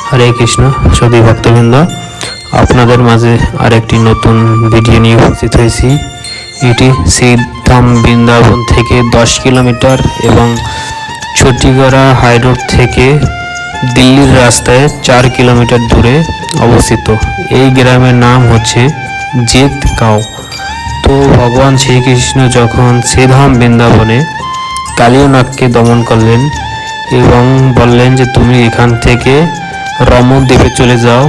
হরে কৃষ্ণ সদী ভক্তবৃন্দ, আপনাদের মাঝে আরেকটি নতুন ভিডিও নিয়ে উপস্থিত হয়েছি। এটি শ্রীধাম বৃন্দাবন থেকে 10 কিলোমিটার এবং ছটিগড়া হাইরোড থেকে দিল্লির রাস্তায় 4 কিলোমিটার দূরে অবস্থিত। এই গ্রামের নাম হচ্ছে জেতগাঁও। তো ভগবান শ্রীকৃষ্ণ যখন শ্রীধাম বৃন্দাবনে কালিয়নাগকে দমন করলেন এবং বললেন যে তুমি এখান থেকে রমক দ্বীপে চলে যাও,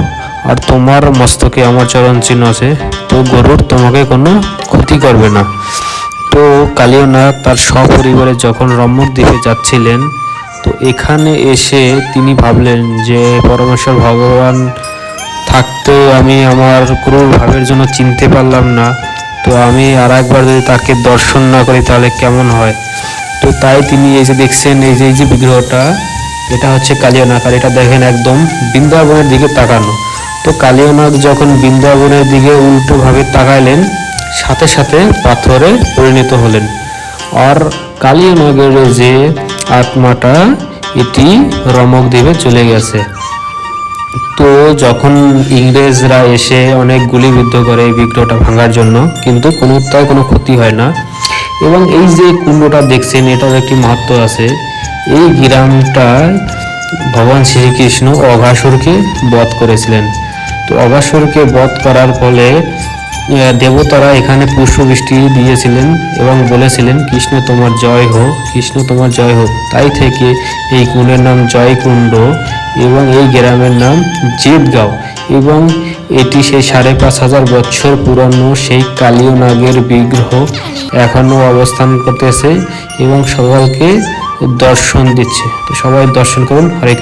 আর তোমার মস্তকে আমার চরণ চিহ্ন আছে, তো গরুর তোমাকে কোনো ক্ষতি করবে না। তো কালিয়নাগ তার সপরিবারে যখন রমক দ্বীপে যাচ্ছিলেন, তো এখানে এসে তিনি ভাবলেন যে পরমেশ্বর ভগবান থাকতে আমি আমার ক্রূর ভাবের জন্য চিনতে পারলাম না, তো আমি আর একবার যদি তাকে দর্শন না করি তাহলে কেমন হয়। তো তাই তিনি এই যে দেখছেন, এই যে বিগ্রহটা, এটা হচ্ছে কালিয়নাগ, আর এটা দেখেন একদম বৃন্দাবনের দিকে তাকানো। তো কালিয়নাগ যখন বৃন্দাবনের দিকে উল্টোভাবে তাকাইলেন, সাথে সাথে পাথরে পরিণত হলেন। আর কালিয়নাগের যে আত্মাটা এটি রমক দ্বীপে চলে গেছে। তো যখন ইংরেজরা এসে অনেক গুলিবিদ্ধ করে এই বিগ্রহটা ভাঙার জন্য, কিন্তু কোনোটাই কোনো ক্ষতি হয় না। এবং এই যে কুণ্ডটা দেখছেন, এটার একটি মাহাত্ম্য আছে। এই গ্রামটায় ভগবান শ্রীকৃষ্ণ অঘাসুরকে বধ করেছিলেন। তো অঘাসুরকে বধ করার ফলে দেবতারা এখানে পুষ্পবৃষ্টি দিয়েছিলেন এবং বলেছিলেন কৃষ্ণ তোমার জয় হোক, কৃষ্ণ তোমার জয় হোক। তাই থেকে এই কুণ্ডের নাম জয়কুণ্ড এবং এই গ্রামের নাম জেতগাঁও। এবং এটি সেই 5,500 বছর পুরনো সেই কালিয়নাগের বিগ্রহ এখনো অবস্থান করতেছে এবং সকলকে দর্শন দিচ্ছে। তো সবাই দর্শন করুন। হরে